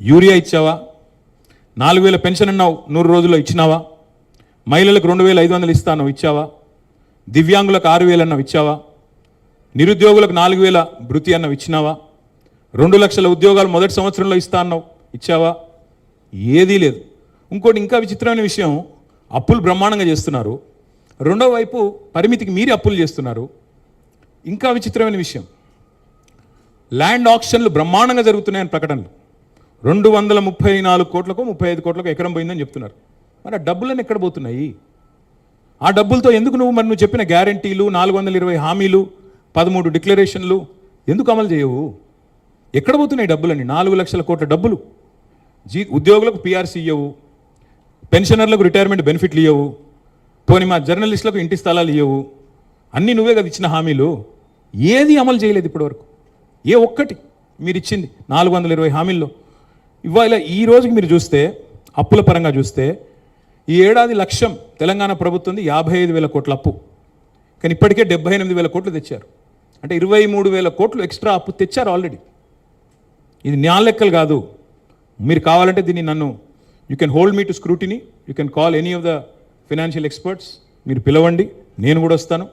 Urea ఇచ్చావా? 4000 pension అన్నావు 100 రోజుల్లో ఇచ్చినావా? మహిళలకు 2500 ఇస్తాను ఇచ్చావా? దివ్యాంగులకు 6000 అన్నావు ఇచ్చావా? నిరుద్యోగులకు 4000 భృతి అన్నావు ఇచ్చినావా? 2 లక్షల ఉద్యోగాలు మొదటి సంవత్సరంలో ఇస్తా అన్నావు ఇచ్చావా? ఏదీ లేదు. ఇంకోటి ఇంకా విచిత్రమైన విషయం, అప్పులు బ్రహ్మాండంగా చేస్తున్నారు. రెండో వైపు పరిమితికి మీరి అప్పులు చేస్తున్నారు. ఇంకా విచిత్రమైన విషయం, ల్యాండ్ ఆక్షన్లు బ్రహ్మాండంగా జరుగుతున్నాయని ప్రకటనలు. 234 కోట్లకు 35 కోట్లకు ఎకరం పోయిందని చెప్తున్నారు. మరి ఆ డబ్బులన్నీ ఎక్కడ పోతున్నాయి? ఆ డబ్బులతో ఎందుకు నువ్వు చెప్పిన గ్యారంటీలు, 420 హామీలు, 13 డిక్లరేషన్లు ఎందుకు అమలు చేయవు? ఎక్కడ పోతున్నాయి డబ్బులన్నీ? 4 లక్షల కోట్ల డబ్బులు. ఉద్యోగులకు పిఆర్సీ ఇవ్వవు, పెన్షనర్లకు రిటైర్మెంట్ బెనిఫిట్లు ఇవ్వవు, పోనీ మా జర్నలిస్టులకు ఇంటి స్థలాలు ఇవ్వవు. అన్నీ నువ్వే కదా ఇచ్చిన హామీలు. ఏది అమలు చేయలేదు ఇప్పటివరకు. ఏ ఒక్కటి మీరు ఇచ్చింది 420 హామీల్లో. ఇవాళ ఈ రోజుకి మీరు చూస్తే, అప్పుల పరంగా చూస్తే, ఈ ఏడాది లక్ష్యం తెలంగాణ ప్రభుత్వంది 55,000 కోట్ల అప్పు. కానీ ఇప్పటికే 78,000 కోట్లు తెచ్చారు. అంటే 23,000 కోట్లు ఎక్స్ట్రా అప్పు తెచ్చారు ఆల్రెడీ. ఇది నా లెక్కలు కాదు. మీరు కావాలంటే దీన్ని నన్ను you can hold me to scrutiny, you can call any of the financial experts. మీరు పిలవండి, నేను కూడా వస్తాను.